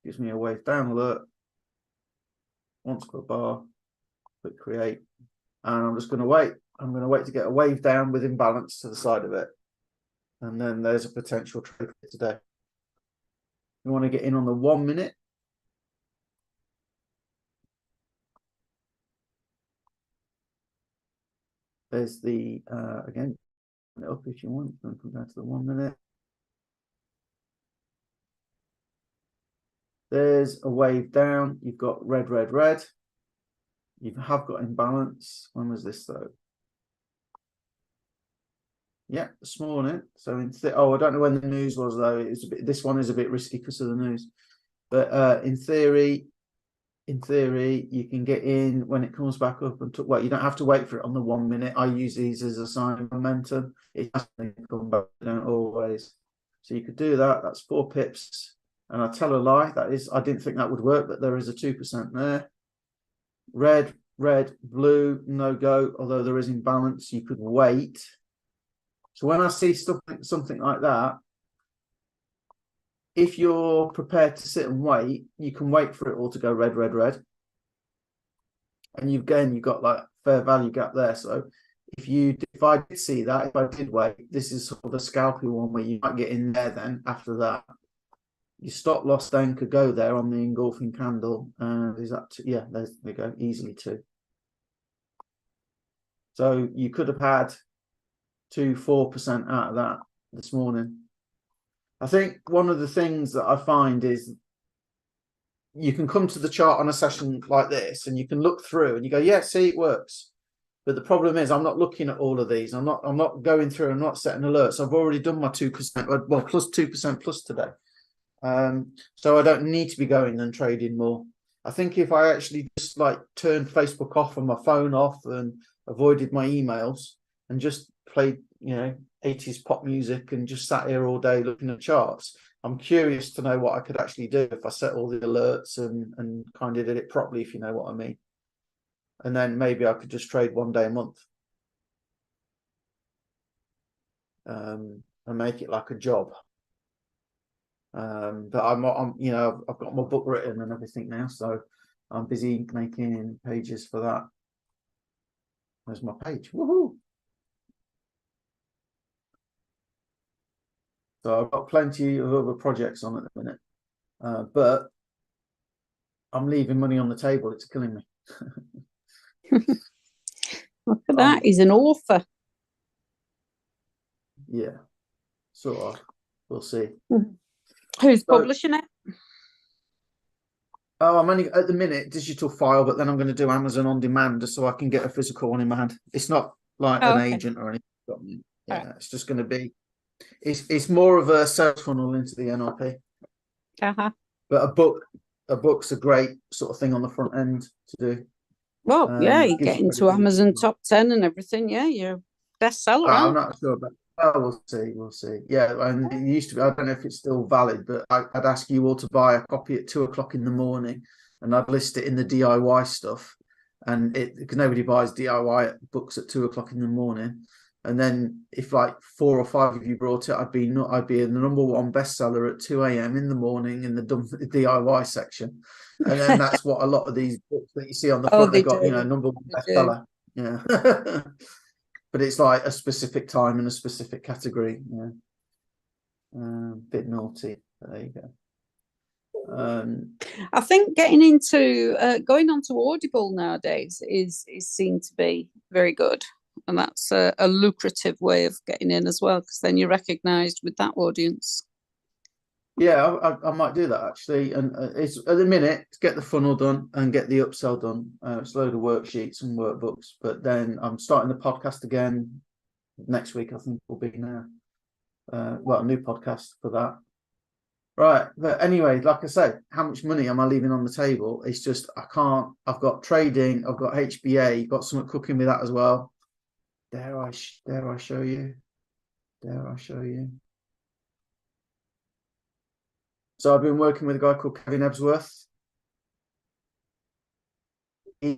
A: gives me a wave down alert, once per bar, click create, and I'm just going to wait. I'm going to wait to get a wave down with imbalance to the side of it, and then there's a potential trade for today. You want to get in on the 1 minute. There's the again up if you want. Come down to the 1 minute. There's a wave down. You've got red, red, red. You have got imbalance. When was this though? Yeah, this morning. So in I don't know when the news was though. It's a bit. This one is a bit risky because of the news. But in theory, you can get in when it comes back up and well, you don't have to wait for it on the 1 minute. I use these as a sign of momentum. It has to come back. Don't always. So you could do that. That's 4 pips. And I tell a lie, that is, I didn't think that would work, but there is a 2% there. Red, red, blue, no go, although there is imbalance, you could wait. So when I see something like that, if you're prepared to sit and wait, you can wait for it all to go red, red, red. And you've got like fair value gap there. So if I did see that, if I did wait, this is sort of a scalpy one where you might get in there then after that. Your stop loss then could go there on the engulfing candle. Is that yeah, there we go, easily 2. So you could have had 4% out of that this morning. I think one of the things that I find is you can come to the chart on a session like this and you can look through and you go, yeah, see, it works. But the problem is I'm not looking at all of these. I'm not going through, I'm not setting alerts. I've already done my 2%, well, plus 2% plus today. So I don't need to be going and trading more. I think if I actually just like turned Facebook off and my phone off and avoided my emails and just played, 80s pop music and just sat here all day looking at charts, I'm curious to know what I could actually do if I set all the alerts and kind of did it properly, if you know what I mean. And then maybe I could just trade 1 day a month and make it like a job. But I'm I've got my book written and everything now, so I'm busy making pages for that. There's my page. Woohoo! So I've got plenty of other projects on at the minute, but I'm leaving money on the table. It's killing me.
D: Look at that. He's an author.
A: Yeah, sort of. We'll see.
D: Who's publishing it?
A: Oh, I'm only at the minute digital file, but then I'm going to do Amazon on demand just so I can get a physical one in my hand. It's not like an agent or anything. Yeah, it's just going to be. It's more of a sales funnel into the NLP. But a book's a great sort of thing on the front end to do.
D: Well, yeah, you get into Amazon top 10 and everything. Yeah, you're bestseller.
A: I'm not sure about. Well, we'll see. Yeah, and it used to be. I don't know if it's still valid, but I'd ask you all to buy a copy at 2 o'clock in the morning, and I'd list it in the DIY stuff, and because nobody buys DIY books at 2 o'clock in the morning. And then if like 4 or 5 of you brought it, I'd be in the #1 bestseller at 2 a.m. in the morning in the DIY section. And then that's what a lot of these books that you see on the front, they've got, #1 bestseller. Yeah. But it's like a specific time and a specific category. Yeah. Bit naughty. But there you go.
D: I think getting into going on to Audible nowadays is seen to be very good. And that's a lucrative way of getting in as well, because then you're recognised with that audience.
A: Yeah, I might do that actually. And it's at the minute to get the funnel done and get the upsell done. It's a load of worksheets and workbooks. But then I'm starting the podcast again next week. I think will be now. A new podcast for that. Right, but anyway, like I say, how much money am I leaving on the table? It's just I can't. I've got trading, I've got HBA, got something cooking with that as well. Dare I show you? Dare I show you? So I've been working with a guy called Kevin Ebsworth. He's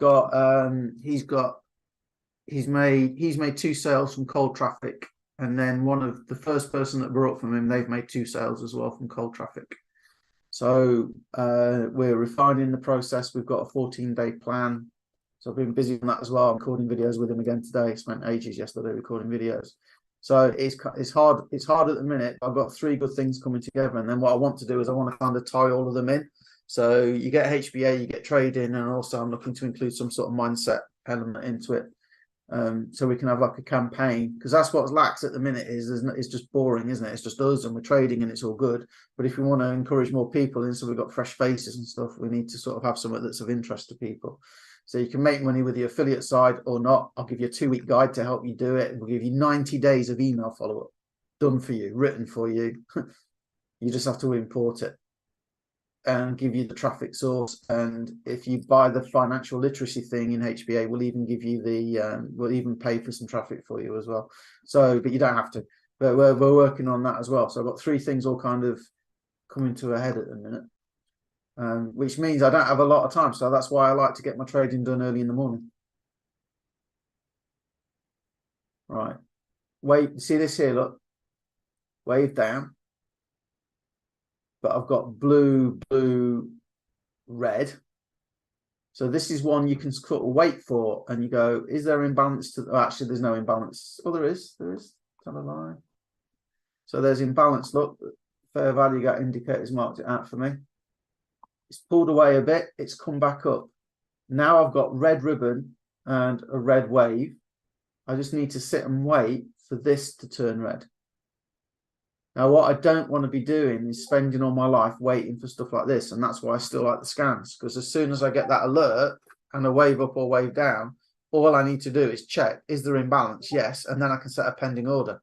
A: made 2 sales from cold traffic, and then one of the first person that brought from him, they've made 2 sales as well from cold traffic. So we're refining the process. We've got a 14-day plan. So I've been busy on that as well. I'm recording videos with him again today. Spent ages yesterday recording videos. So it's hard. It's hard at the minute. I've got 3 good things coming together, and then what I want to do is I want to kind of tie all of them in. So you get HBA, you get trading, and also I'm looking to include some sort of mindset element into it. So we can have like a campaign, because that's what lacks at the minute it's just boring, isn't it? It's just us and we're trading and it's all good. But if we want to encourage more people in, so we've got fresh faces and stuff, we need to sort of have something that's of interest to people. So you can make money with the affiliate side or not. I'll give you a 2-week guide to help you do it. We'll give you 90 days of email follow-up done for you, written for you. You just have to import it and give you the traffic source. And if you buy the financial literacy thing in HBA, we'll even give you the we'll even pay for some traffic for you as well. So, but you don't have to. But we're working on that as well. So I've got 3 things all kind of coming to a head at the minute, which means I don't have a lot of time. So that's why I like to get my trading done early in the morning. Right. Wait, see this here, look. Wave down. But I've got blue, red. So this is one you can sort of wait for, and you go, is there imbalance to? Oh, actually, there's no imbalance. Oh, there is. Tell a lie. So there's imbalance. Look, fair value gap indicators marked it out for me. It's pulled away a bit. It's come back up. Now I've got red ribbon and a red wave. I just need to sit and wait for this to turn red. Now, what I don't want to be doing is spending all my life waiting for stuff like this. And that's why I still like the scans, because as soon as I get that alert and a wave up or wave down, all I need to do is check, is there imbalance? Yes. And then I can set a pending order.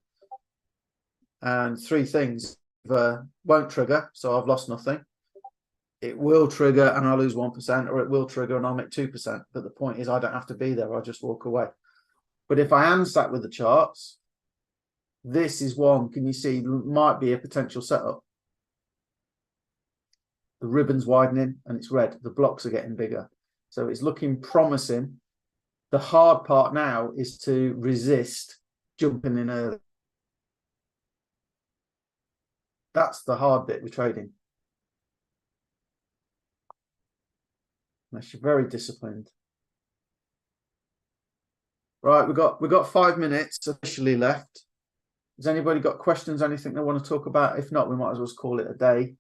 A: And 3 things won't trigger, so I've lost nothing. It will trigger and I'll lose 1%, or it will trigger and I'll make 2%. But the point is I don't have to be there. I'll just walk away. But if I am sat with the charts, this is one, can you see, might be a potential setup. The ribbon's widening and it's red. The blocks are getting bigger. So it's looking promising. The hard part now is to resist jumping in early. That's the hard bit with trading. Unless you're very disciplined. Right, we've got 5 minutes officially left. Has anybody got questions, anything they want to talk about? If not, we might as well just call it a day,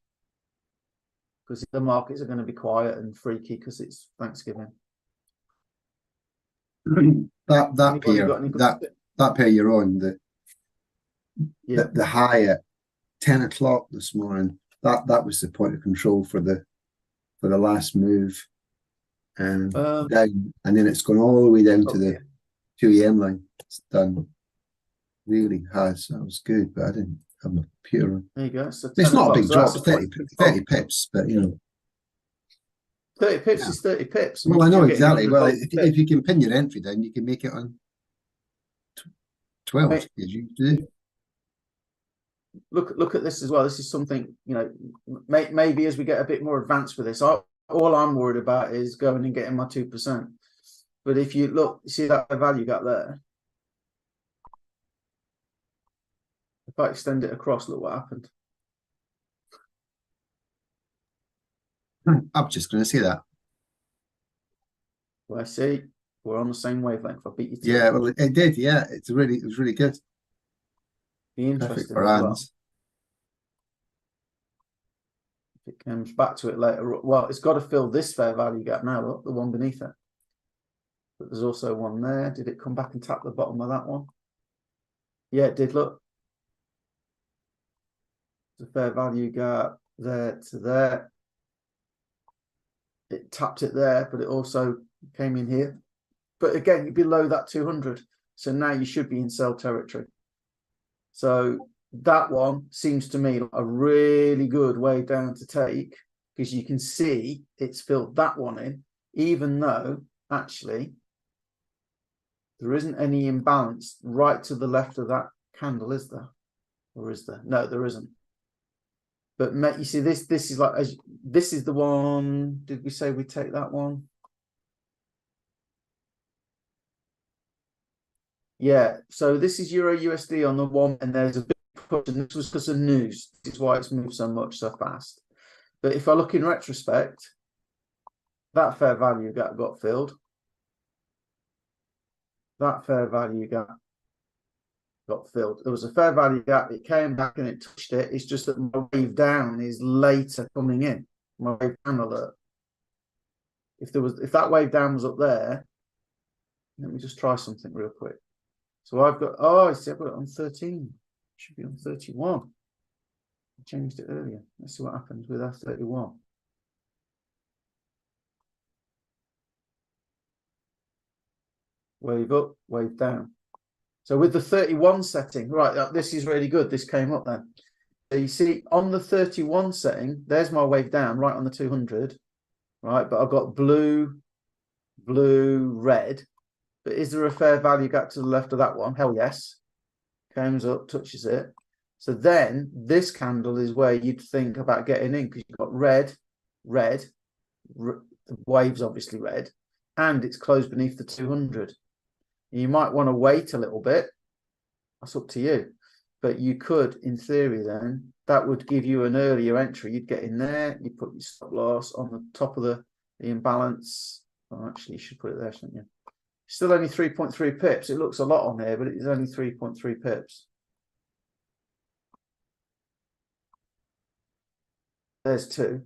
A: because the markets are going to be quiet and freaky because it's Thanksgiving.
C: That pair you're on, the high at 10 o'clock this morning, that was the point of control for the last move, and down, and then it's gone all the way down to the 2 AM line. It's done. Really has. That was good, but I didn't have my computer on.
A: There you go. So
C: it's not a big drop, 30 pips, but you know.
A: 30 pips is 30 pips.
C: Well, I know exactly. Well, if you can pin your entry down, you can make it on 12, as you do.
A: Look at this as well. This is something, you know, maybe as we get a bit more advanced with this, all I'm worried about is going and getting my 2%. But if you look, see that value gap there? If I extend it across, look what happened.
C: I'm just going to say that.
A: Well, I see we're on the same wavelength. I beat you to
C: yeah, well, it did. Yeah, it was really good.
A: Be interesting
C: for
A: as well. If it comes back to it later, well, it's got to fill this fair value gap now. Look, the one beneath it. But there's also one there. Did it come back and tap the bottom of that one? Yeah, it did. Look. The fair value gap there to there. It tapped it there, but it also came in here. But again, below that 200. So now you should be in sell territory. So that one seems to me like a really good way down to take, because you can see it's filled that one in, even though actually there isn't any imbalance right to the left of that candle, is there? Or is there? No, there isn't. But you see, this is like, this is the one. Did we say we take that one? Yeah. So this is Euro USD on the one, and there's a big push, and this was because of news. This is why it's moved so much so fast. But if I look in retrospect, that fair value gap got filled. That fair value gap got filled. There was a fair value gap. It came back and it touched it. It's just that my wave down is later coming in. My wave down alert. If that wave down was up there, let me just try something real quick. So I've got, I see, I've got it on 13. Should be on 31. I changed it earlier. Let's see what happens with our 31. Wave up, wave down. So with the 31 setting, right, this is really good. This came up then. So you see on the 31 setting, there's my wave down right on the 200, right? But I've got blue, red. But is there a fair value gap to the left of that one? Hell yes. Comes up, touches it. So then this candle is where you'd think about getting in, because you've got red, the wave's obviously red, and it's closed beneath the 200. You might want to wait a little bit. That's up to you. But you could, in theory, then, that would give you an earlier entry. You'd get in there, you put your stop loss on the top of the imbalance. Oh, actually, you should put it there, shouldn't you? Still only 3.3 pips. It looks a lot on here, but it's only 3.3 pips. There's 2.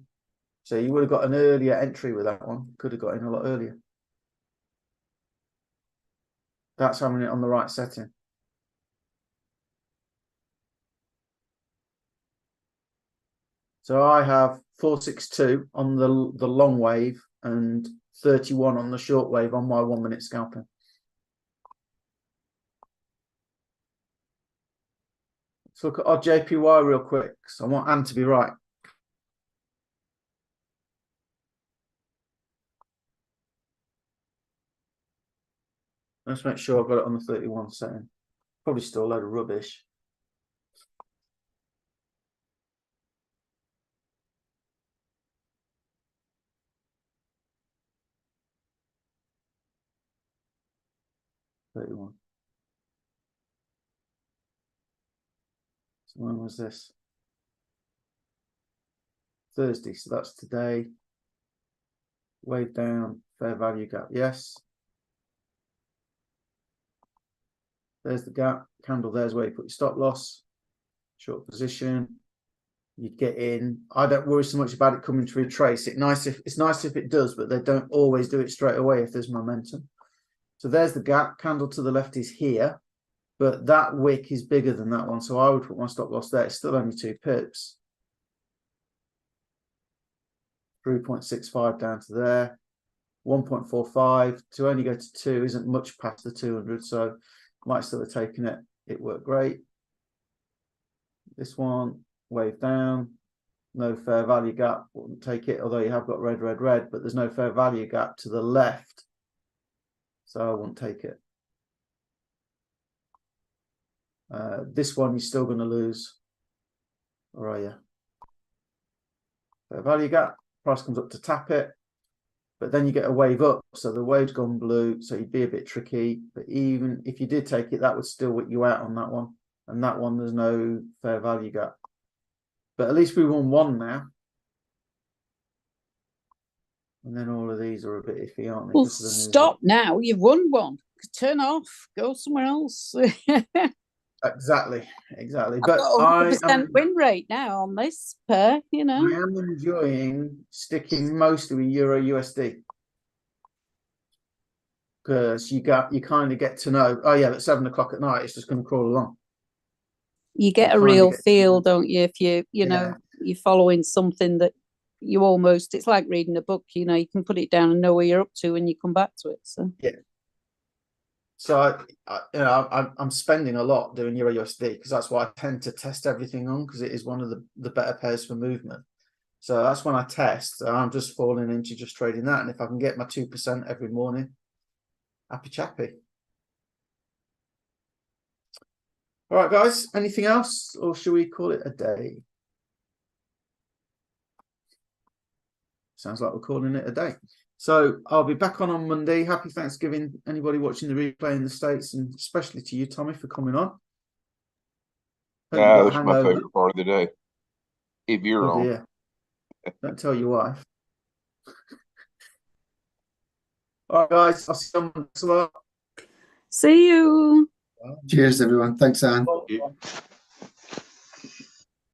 A: So you would have got an earlier entry with that one. Could have got in a lot earlier. That's having it on the right setting. So I have 462 on the long wave and 31 on the short wave on my 1 minute scalping. Let's look at our JPY real quick. So I want Anne to be right. Let's make sure I've got it on the 31 setting. Probably still a load of rubbish. So when was this? Thursday, so that's today. Wave down, fair value gap, yes. There's the gap, candle, there's where you put your stop loss. Short position, you'd get in. I don't worry so much about it coming to retrace. It's nice if it does, but they don't always do it straight away if there's momentum. So there's the gap, candle to the left is here, but that wick is bigger than that one. So I would put my stop loss there. It's still only 2 pips. 3.65 down to there. 1.45 to only go to 2 isn't much past the 200, so might still have taken it. It worked great. This one, wave down, no fair value gap, wouldn't take it, although you have got red, but there's no fair value gap to the left, so I won't take it. This one you're still going to lose, or are you? Fair value gap, price comes up to tap it, but then you get a wave up, so the wave's gone blue, so you'd be a bit tricky. But even if you did take it, that would still whip you out on that one, and that one there's no fair value gap. But at least we won one now, and then all of these are a bit iffy, aren't they?
D: Well, stop now. You've won one. Turn off. Go somewhere else.
A: Exactly.
D: But
A: I
D: 100% win rate now on this pair, you know.
A: I am enjoying sticking mostly with Euro USD, because you kind of get to know. Oh yeah, at 7 o'clock at night, it's just going to crawl along.
D: You get a real feel, don't you? If you know you're following something that you almost, it's like reading a book. You know, you can put it down and know where you're up to when you come back to it. So
A: yeah. So I'm spending a lot doing EURUSD because that's what I tend to test everything on, because it is one of the better pairs for movement. So that's when I test. I'm just falling into just trading that, and if I can get my 2% every morning, happy chappy. All right, guys. Anything else, or should we call it a day? Sounds like we're calling it a day. So I'll be back on Monday. Happy Thanksgiving, anybody watching the replay in the States, and especially to you, Tommy, for coming on. Hope you got a
E: That's my
A: hangover.
E: favorite part of the day. If you're
A: Oh
E: on.
A: dear. Don't tell your wife. All right, guys. I'll see you on Monday.
D: See you.
C: Cheers, everyone. Thanks, Anne.
A: Bye.